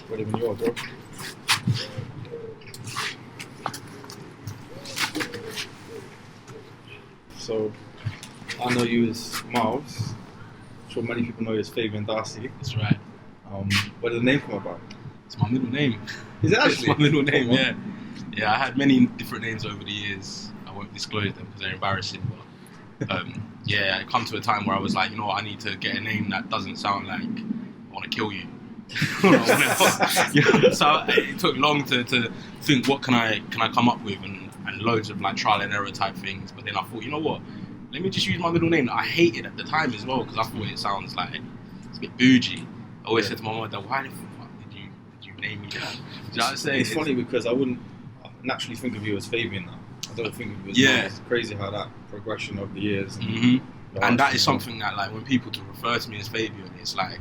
Ready when you are, bro. So, I know you as Miles. I'm sure many people know you as Fabien Darcy. That's right. Where did the name come about? It's my middle name. Is it actually? It's my middle name, yeah. Yeah, I had many different names over the years. I won't disclose them because they're embarrassing. But yeah, it come to a time where I was like, you know what, I need to get a name that doesn't sound like I want to kill you. You know, so it took long to think what can I come up with and loads of like trial and error type things. But then I thought, you know what, let me just use my middle name that I hated at the time as well because I thought it sounds like it's a bit bougie. I always said to my mother, why the fuck did you name me that? Do you know what I'm saying? It's funny because I wouldn't naturally think of you as Fabien now. I don't think of you as Miles. It's crazy how that progression of the years. And that is something that like when people to refer to me as Fabien, it's like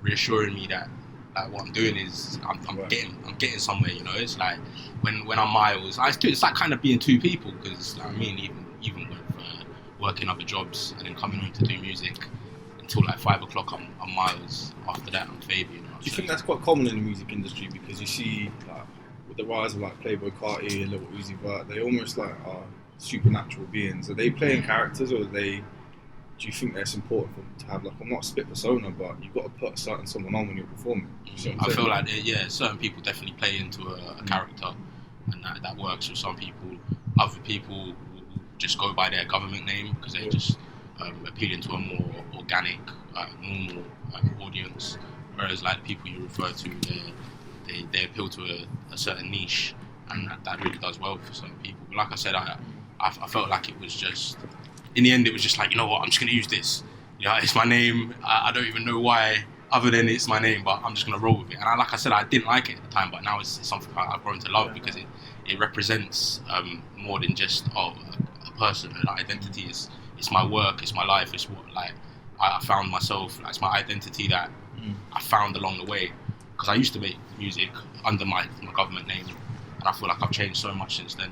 reassuring me that like what I'm doing is I'm getting somewhere. You know, it's like when I'm Miles, it's like kind of being two people because I mean even with working other jobs and then coming home to do music until like 5 o'clock I'm Miles. After that I'm Fabien. Do you think that's quite common in the music industry because you see like with the rise of like Playboy Carti and Lil Uzi Vert, they almost like are supernatural beings. Are they playing characters or do you think that's important for them to have like, I'm not a spit persona, but you've got to put a certain someone on when you're performing? I feel like certain people definitely play into a character, and that works for some people. Other people will just go by their government name because they're just appealing to a more organic, normal audience. Whereas like the people you refer to, they appeal to a certain niche, and that really does well for certain people. But like I said, I felt like it was just. In the end, it was just like, you know what, I'm just going to use this. Yeah, it's my name. I don't even know why, other than it's my name, but I'm just going to roll with it. And like I said, I didn't like it at the time, but now it's something I've grown to love because it represents more than just a person. An identity is my work, it's my life, it's what like I found myself. Like, it's my identity that I found along the way. Because I used to make music under my government name, and I feel like I've changed so much since then.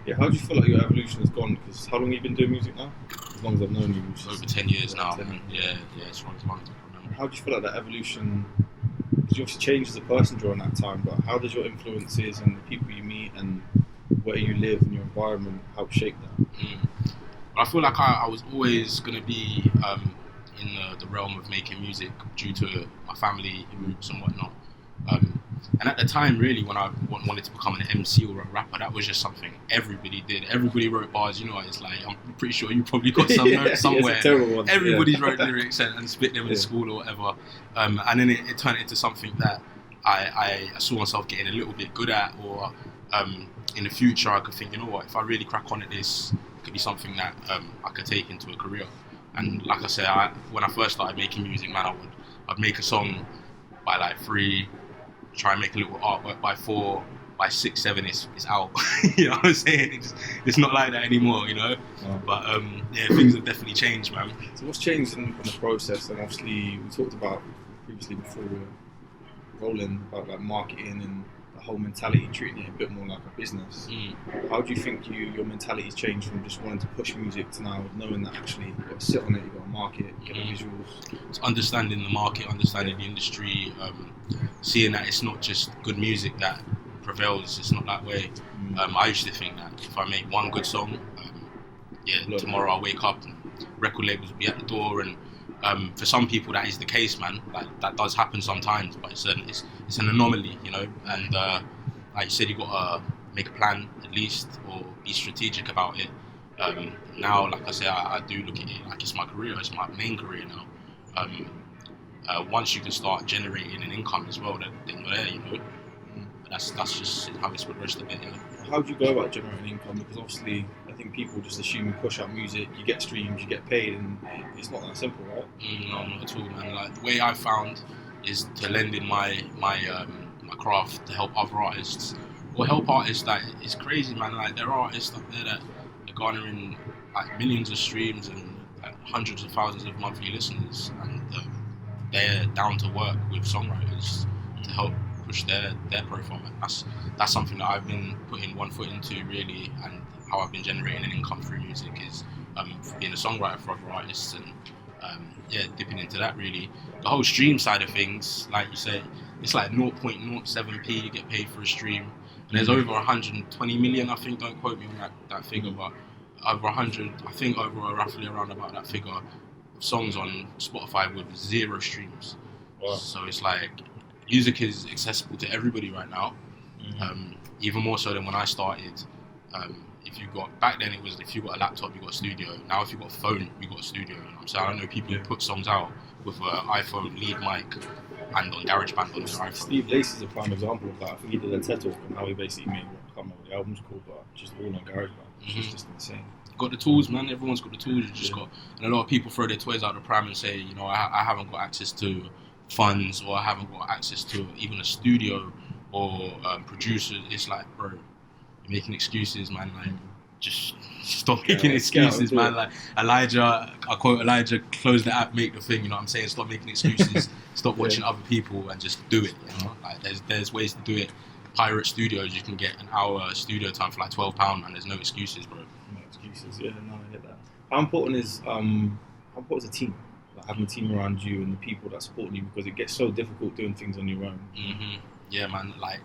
Yeah, how do you feel like your evolution has gone? Because how long have you been doing music now? As long as I've known you. Over 10 years now. Yeah, it's long as I remember. How do you feel like that evolution, because you obviously changed as a person during that time, but how does your influences and the people you meet and where you live and your environment help shape that? Well, I feel like I was always going to be in the realm of making music due to my family roots and whatnot. And at the time, really, when I wanted to become an MC or a rapper, that was just something everybody did. Everybody wrote bars, you know what it's like. I'm pretty sure you probably got some notes somewhere. It's a terrible one. Everybody wrote lyrics and spit them in school or whatever. And then it turned into something that I saw myself getting a little bit good at, or in the future I could think, you know what, if I really crack on at this, it could be something that I could take into a career. And like I said, when I first started making music, man, I'd make a song by like 3, try and make a little artwork by 4, by 6, 7 it's out. You know what I'm saying? It's not like that anymore, you know. But things have definitely changed, man. So what's changed in the process? And obviously we talked about previously before we were rolling about like marketing and the whole mentality, treating it a bit more like a business. How do you think your mentality's changed from just wanting to push music to now knowing that actually you've got to sit on it, you've got to market it, get the visuals? It's understanding the market, understanding the industry, seeing that it's not just good music that prevails. It's not that way. I used to think that if I make one good song, tomorrow I'll wake up and record labels will be at the door. And for some people that is the case, man. Like that does happen sometimes, but it's an anomaly, you know. And like you said, you got to make a plan at least, or be strategic about it. Now, like I say, I do look at it like it's my career. It's my main career now. Once you can start generating an income as well, then you're there, you know. That's just how it's progressed a bit, you know. How do you go about generating income? Because obviously, I think people just assume you push out music, you get streams, you get paid, and it's not that simple, right? No, not at all, man. Like the way I found is to lend in my craft to help other artists, or help artists that it's crazy, man. Like there are artists up there that are garnering like millions of streams and like, hundreds of thousands of monthly listeners, and they're down to work with songwriters to help push their profile. That's something that I've been putting one foot into really, and how I've been generating an income through music is being a songwriter for other artists and dipping into that really. The whole stream side of things, like you say, it's like 0.07p you get paid for a stream. And there's over 120 million, I think, don't quote me on that figure, but over 100, I think over roughly around about that figure, songs on Spotify with 0 streams. Wow. So it's like, music is accessible to everybody right now, even more so than when I started. Back then it was if you got a laptop, you got a studio. Now if you got a phone, you got a studio. You know what I'm saying? I know people who put songs out with an iPhone lead mic and on GarageBand on their iPhone. Steve Lacy is a prime example of that. I think he did a TED talk on how he basically made, I can't remember what the album's called, but just all on GarageBand. It's just insane. Got the tools, man. Everyone's got the tools. You just got, and a lot of people throw their toys out the pram and say, you know, I haven't got access to funds, or I haven't got access to even a studio or producers. It's like, bro, you're making excuses, man. Like, just stop making excuses, man. Like Elijah, I quote Elijah, close the app, make the thing. You know what I'm saying? Stop making excuses. Stop watching other people and just do it. You know, like there's ways to do it. Pirate Studios, you can get an hour studio time for like £12, and there's no excuses, bro. No excuses. Yeah, no, I get that. How important is a team? Like having a team around you and the people that support you, because it gets so difficult doing things on your own. Yeah, man. Like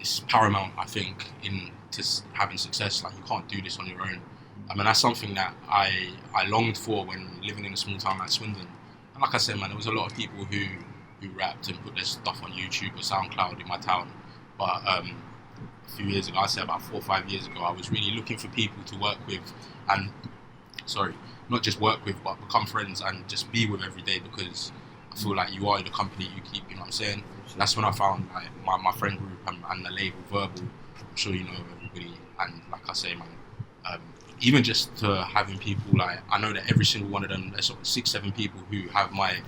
it's paramount, I think, to having success. Like, you can't do this on your own. I mean, that's something that I longed for when living in a small town like Swindon. And like I said, man, there was a lot of people who rapped and put their stuff on YouTube or SoundCloud in my town. But a few years ago, I'd say about 4 or 5 years ago, I was really looking for people to work with and, not just work with, but become friends and just be with every day, because I feel like you are the company you keep, you know what I'm saying? That's when I found like my friend group and the label Verbal. I'm sure you know everybody, and like I say, man, even just to having people, like, I know that every single one of them, there's 6-7 people who have my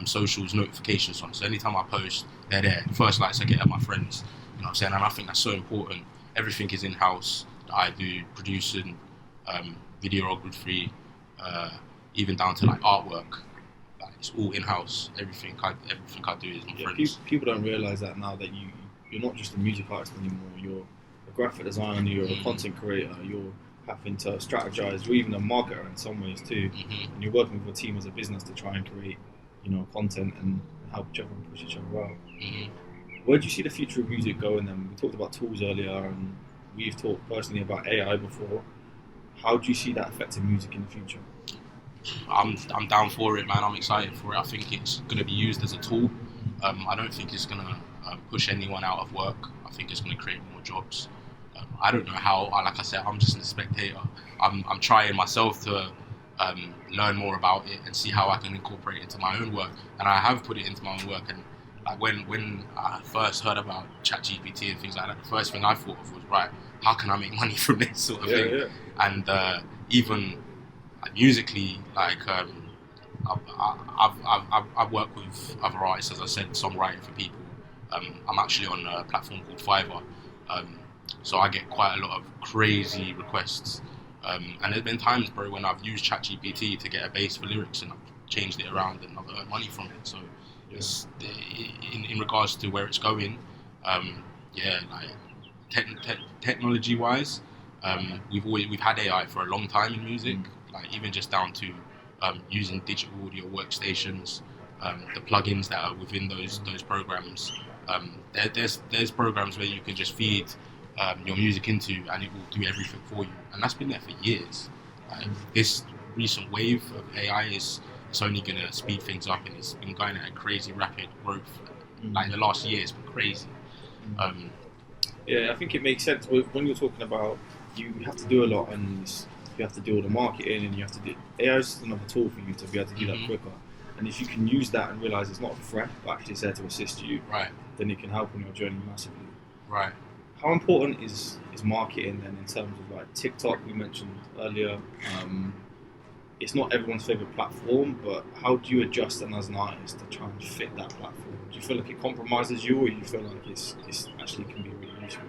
socials notifications on, so anytime I post, they're there. First likes I get are my friends, you know what I'm saying? And I think that's so important. Everything is in-house that I do, producing, videography, even down to like artwork. Like, it's all in-house. Everything I do is my friends. People don't realise that now, that you're not just a music artist anymore. You're a graphic designer, you're a content creator, you're having to strategize, you're even a marketer in some ways too. And you're working with a team as a business to try and create, content and help each other and push each other out. Where do you see the future of music going then? We talked about tools earlier, and we've talked personally about AI before. How do you see that affecting music in the future? I'm down for it, man. I'm excited for it. I think it's going to be used as a tool. I don't think it's going to push anyone out of work. I think it's going to create more jobs. I don't know how. Like I said, I'm just a spectator. I'm trying myself to learn more about it and see how I can incorporate it into my own work. And I have put it into my own work. And like when I first heard about ChatGPT and things like that, the first thing I thought of was, right, how can I make money from this sort of thing? Yeah. And even musically, like I've worked with other artists, as I said, songwriting for people. I'm actually on a platform called Fiverr, so I get quite a lot of crazy requests. And there's been times, bro, when I've used ChatGPT to get a bass for lyrics and I've changed it around and I've earned money from it. So it's, in regards to where it's going, like technology-wise, we've had AI for a long time in music, like even just down to using digital audio workstations, the plugins that are within those programs. There's programs where you can just feed your music into, and it will do everything for you, and that's been there for years. This recent wave of AI it's only going to speed things up, and it's been going at a crazy rapid growth. Like the last year, it's been crazy. Yeah, I think it makes sense when you're talking about you have to do a lot, and you have to do all the marketing, and you have to do AI is just another tool for you to be able to do that quicker. And if you can use that and realize it's not a threat, but actually it's there to assist you, right, then it can help on your journey massively. Right. How important is marketing then in terms of like TikTok? We mentioned earlier. It's not everyone's favorite platform, but how do you adjust then as an artist to try and fit that platform? Do you feel like it compromises you, or do you feel like it's actually can be really useful?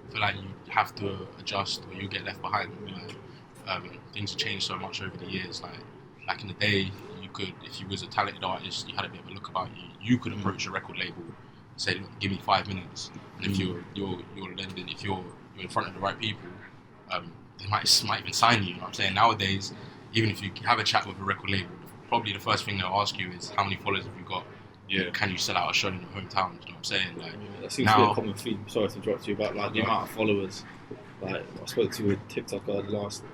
I feel like you have to adjust, or you get left behind. Things have changed so much over the years. Like back in the day, you could, if you was a talented artist, you had a bit of a look about you. You could approach a record label, say, look, give me 5 minutes, and if you're lending, if you're in front of the right people, they might even sign you. You know what I'm saying? Nowadays, even if you have a chat with a record label, probably the first thing they'll ask you is how many followers have you got, Yeah. Can you sell out a show in your hometown? You know what I'm saying? Like, that seems to be a common theme. Sorry to interrupt you about like the amount of followers. Like I spoke to a TikToker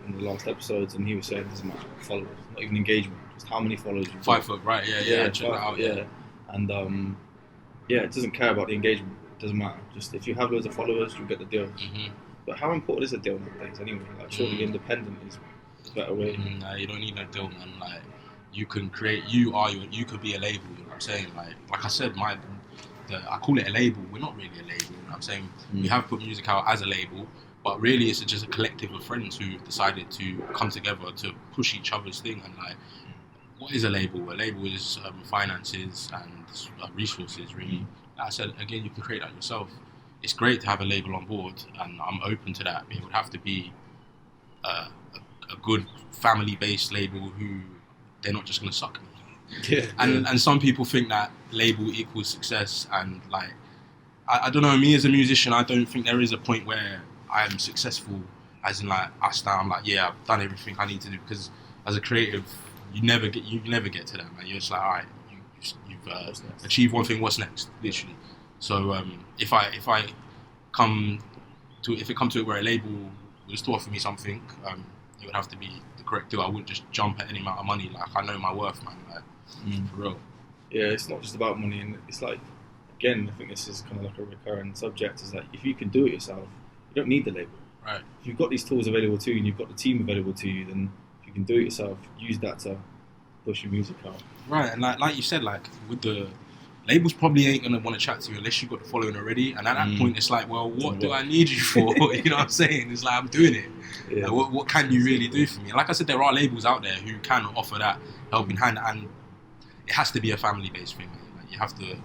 in the last episodes, and he was saying it doesn't matter followers, not even engagement, just how many followers you've got. 5 foot, right? Yeah. Check that out. Yeah, and it doesn't care about the engagement. It doesn't matter. Just if you have loads of followers, you'll get the deals. Mm-hmm. But how important is a deal nowadays? Anyway, like surely independent is a better way. Nah, you don't need no deal, man. Like you can create. You could be a label. You know what I'm saying? Like I said, I call it a label. We're not really a label. You know what I'm saying? We have put music out as a label. But really, it's just a collective of friends who decided to come together to push each other's thing. And like, what is a label? A label is finances and resources, really. Like I said, again, you can create that yourself. It's great to have a label on board, and I'm open to that. It would have to be a good family-based label who they're not just going to suck me. Yeah. And some people think that label equals success, and like, I don't know. Me as a musician, I don't think there is a point where I'm successful, as in like I'm like, yeah, I've done everything I need to do, because as a creative, you never get to that, man. You're just like, all right, you've achieved one thing. What's next, literally? So if it come to it where a label was to offer me something, it would have to be the correct deal. I wouldn't just jump at any amount of money. Like, I know my worth, man. Like, for real. Yeah, it's not just about money, and it's like, again, I think this is kind of like a recurring subject. Is like, if you can do it yourself, you don't need the label. Right. If you've got these tools available to you and you've got the team available to you, then if you can do it yourself, use that to push your music out. Right, and like you said, like with the labels probably ain't gonna want to chat to you unless you've got the following already. And at that point, it's like, well, what do I need you for? You know what I'm saying? It's like, I'm doing it. Yeah. Like, what can you really do for me? And like I said, there are labels out there who can offer that helping hand, and it has to be a family-based thing. Like, you have to.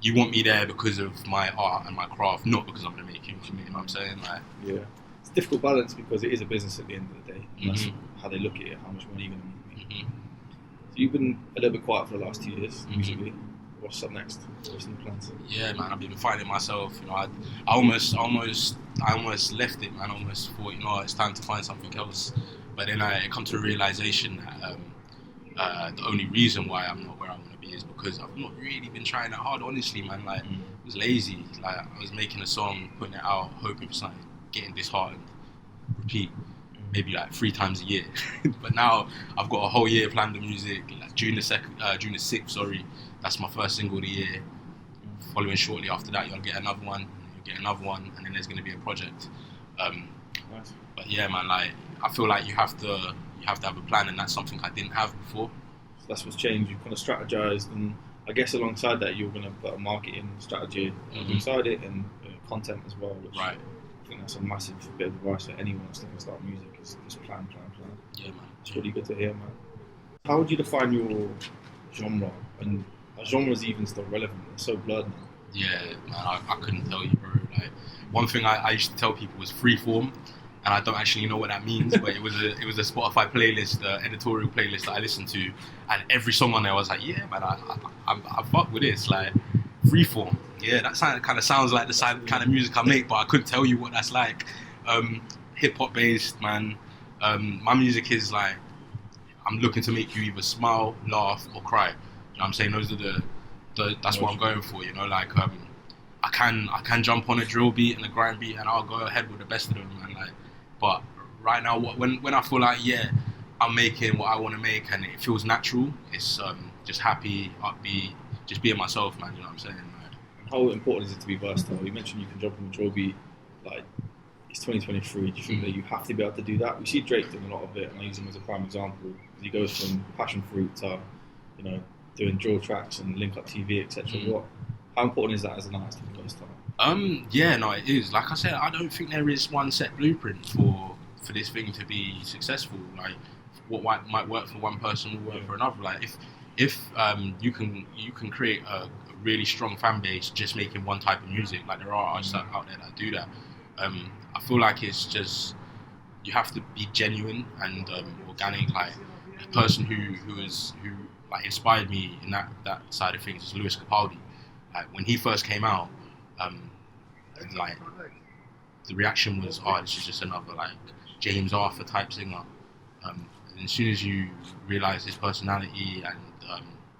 You want me there because of my art and my craft, not because I'm going to make you. You know what I'm saying? Like, yeah, it's a difficult balance because it is a business at the end of the day. And that's how they look at it, how much money you're going to make. So you've been a little bit quiet for the last 2 years, musically. What's up next? What's in the plans? Yeah, man, I've been finding myself. You know, I almost left it, man. I almost thought, you know, it's time to find something else. But then I come to a realization that the only reason why I'm not where I want to be is because I've not really been trying that hard, honestly, man. Like, I was lazy. Like, I was making a song, putting it out, hoping for something, getting disheartened, repeat, maybe like 3 times a year. But now I've got a whole year planned of music. Like June the 6th, sorry, that's my first single of the year. Following shortly after that, you'll get another one, and then there's going to be a project. Nice. But yeah, man, like, I feel like you have to have a plan, and that's something I didn't have before. So that's what's changed. You've kind of strategized, and I guess alongside that, you're going to put a marketing strategy alongside it, and content as well. Which right. I think that's a massive bit of advice for anyone that's thinking to start music. Is just plan. Yeah, man. It's really good to hear, man. How would you define your genre? And are genres even still relevant? They're so blurred now. Yeah, man, I couldn't tell you, bro. Like, one thing I used to tell people was freeform, and I don't actually know what that means, but it was a Spotify playlist, editorial playlist that I listened to, and every song on there I was like, yeah, man, I fuck with this, like, freeform. Yeah, that kind of sounds like the kind of music I make, but I couldn't tell you what that's like. Hip hop based, man. My music is like, I'm looking to make you either smile, laugh, or cry. You know what I'm saying? Those are that's what I'm going for. You know, like, I can jump on a drill beat and a grind beat, and I'll go ahead with the best of them, man. Like, but right now, when I feel like, yeah, I'm making what I want to make and it feels natural, it's just happy, upbeat, just being myself, man. You know what I'm saying? Like, how important is it to be versatile? You mentioned you can jump on a drill beat, like, it's 2023. Do you think that you have to be able to do that? We see Drake doing a lot of it, and I use him as a prime example. He goes from passion fruit to, you know, doing drill tracks and link up TV, etc. How important is that as an artist to be versatile? Yeah, no, it is. Like I said, I don't think there is one set blueprint for this thing to be successful. Like, what might work for one person will work for another. Like, if you can create a really strong fan base just making one type of music, like there are artists out there that do that. I feel like it's just, you have to be genuine and organic. Like, the person who like inspired me in that side of things is Lewis Capaldi. Like, when he first came out, like, the reaction was, oh, this is just another like James Arthur type singer. And as soon as you realise his personality and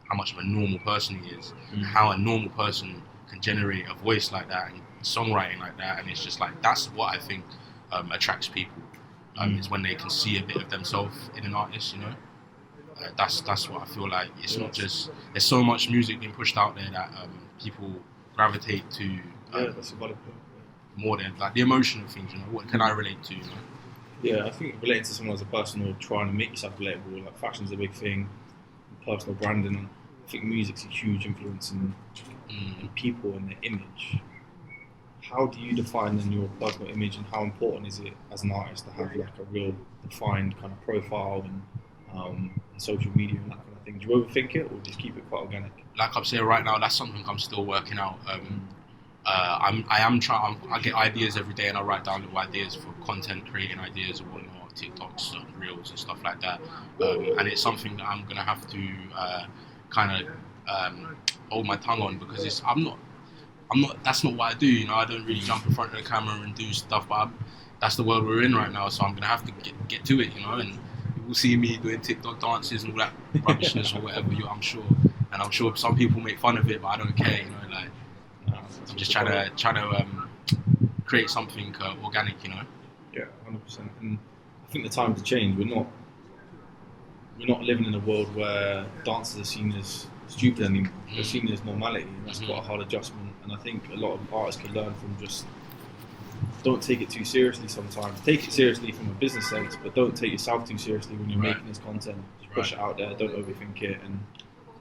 how much of a normal person he is, how a normal person can generate a voice like that and songwriting like that, and it's just like that's what I think attracts people. Is when they can see a bit of themselves in an artist, you know. That's what I feel like. It's not just there's so much music being pushed out there that people gravitate to. That's a valid point. More than like the emotional things, you know. What can I relate to? You know? Yeah, I think relating to someone as a person or trying to make yourself relatable, like fashion's a big thing, personal branding. I think music's a huge influence in people and their image. How do you define then your personal image, and how important is it as an artist to have like a real defined kind of profile and social media and that kind of thing? Do you overthink it, or just keep it quite organic? Like I'm saying right now, that's something I'm still working out. I am trying. I get ideas every day, and I write down little ideas for content, creating ideas and whatnot, TikToks, reels, and stuff like that. And it's something that I'm gonna have to kind of hold my tongue on, because I'm not. That's not what I do. You know, I don't really jump in front of the camera and do stuff. But that's the world we're in right now, so I'm gonna have to get to it. You know, and you will see me doing TikTok dances and all that rubbishness or whatever. I'm sure, and I'm sure some people make fun of it, but I don't care. You know, like. I'm just trying to create something organic, you know. Yeah, 100%. And I think the times have changed. We're not living in a world where dances are seen as stupid anymore. They're seen as normality, and that's quite a hard adjustment. And I think a lot of artists can learn from just don't take it too seriously sometimes. Take it seriously from a business sense, but don't take yourself too seriously when you're making this content. Just push it out there. Don't overthink it, and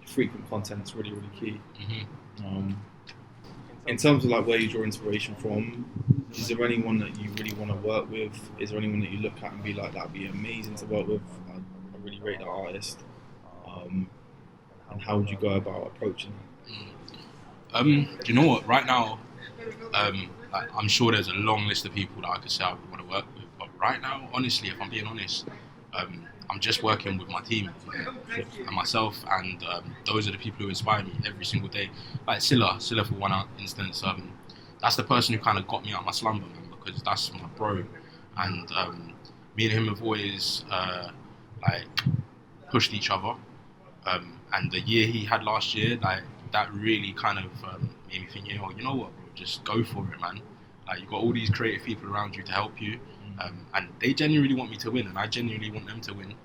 frequent content is really, really key. In terms of like where you draw inspiration from, is there anyone that you really want to work with? Is there anyone that you look at and be like, that'd be amazing to work with? I really rate that artist. And how would you go about approaching it? Do you know what? Right now, like, I'm sure there's a long list of people that I could say I would want to work with. But right now, honestly, if I'm being honest, I'm just working with my team and myself, and those are the people who inspire me every single day. Like Silla for one instance, that's the person who kind of got me out of my slumber, man, because that's my bro, and me and him have always like pushed each other, and the year he had last year, like that really kind of made me think, you know what, bro, just go for it, man. Like, you got all these creative people around you to help you, and they genuinely want me to win, and I genuinely want them to win.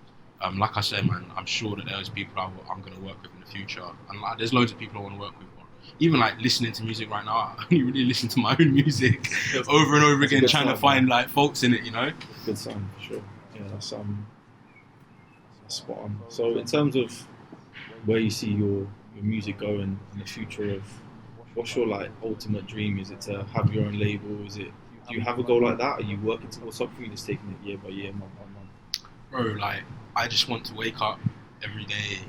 Like I said, man, I'm sure that there's people I'm going to work with in the future, and like, there's loads of people I want to work with. Even like listening to music right now, I only really listen to my own music over and over again, trying to find like faults in it, you know. Good sign for sure. Yeah, that's spot on. So in terms of where you see your music going in the future, of what's your like ultimate dream? Is it to have your own label? Do you have a goal like that? Are you working towards something? You're just taking it year by year, month by month? Bro, like I just want to wake up every day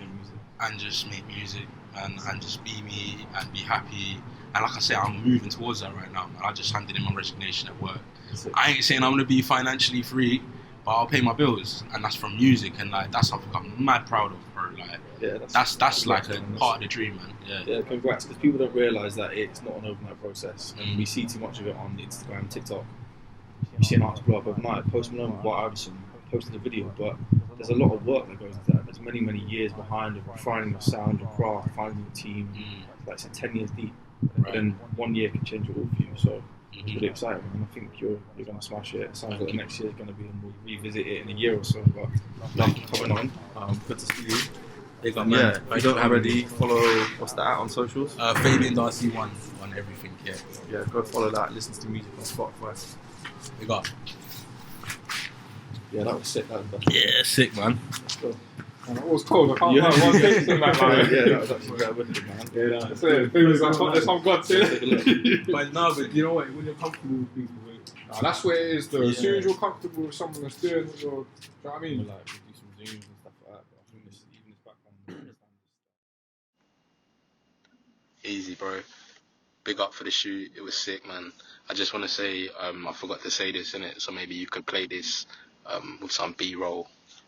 and just make music and just be me and be happy. And like I say, I'm moving towards that right now, man. I just handed in my resignation at work. I ain't saying I'm gonna be financially free, but I'll pay my bills, and that's from music, and like that's something I'm mad proud of, bro. Like, yeah, that's like a part of the dream, man. Yeah, congrats, because people don't realise that it's not an overnight process, and we see too much of it on Instagram, TikTok. You see an artist blow up overnight. Post Malone with White Iverson posted a video, but there's a lot of work that goes into that. There's many, many years behind of refining your sound, your craft, finding your team. Like it's 10 years deep, but then 1 year can change it all for you. So it's really exciting, and I think you're going to smash it. It sounds like next year is going to be, and we'll revisit it in a year or so. But love coming on. Good to see you. Big up, man. Yeah, if you don't already, follow, what's that on socials? Fabien Darcy on everything, Yeah, go follow that. Listen to music on Spotify. Big up. Yeah, that was sick. Yeah, sick, man. Let's go. That was cold. I can't find one thing in that, man. Yeah, that was actually very wicked, man. Yeah, that's it. There's some God to it. But you know what? When you're comfortable with people, nah, that's where it is, though. As soon as you're comfortable with someone that's doing what you're, do you know what I mean? Like, we do some Zooms and stuff like that, but I think even this background. Easy, bro. Big up for the shoot. It was sick, man. I just want to say, I forgot to say this, innit? So maybe you could play this with some B-roll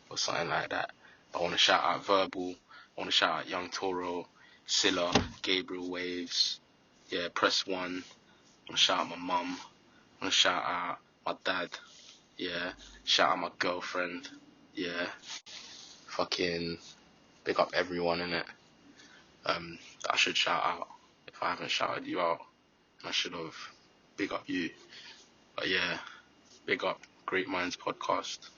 or something like that. I want to shout out Verbal. I want to shout out Young Toro, Silla, Gabriel Waves. Yeah, Press One. I want to shout out my mum. I want to shout out my dad. Yeah. Shout out my girlfriend. Yeah. Fucking big up everyone, innit? I should shout out. If I haven't shouted you out, I should have. Big up you. But yeah, big up Great Minds Podcast.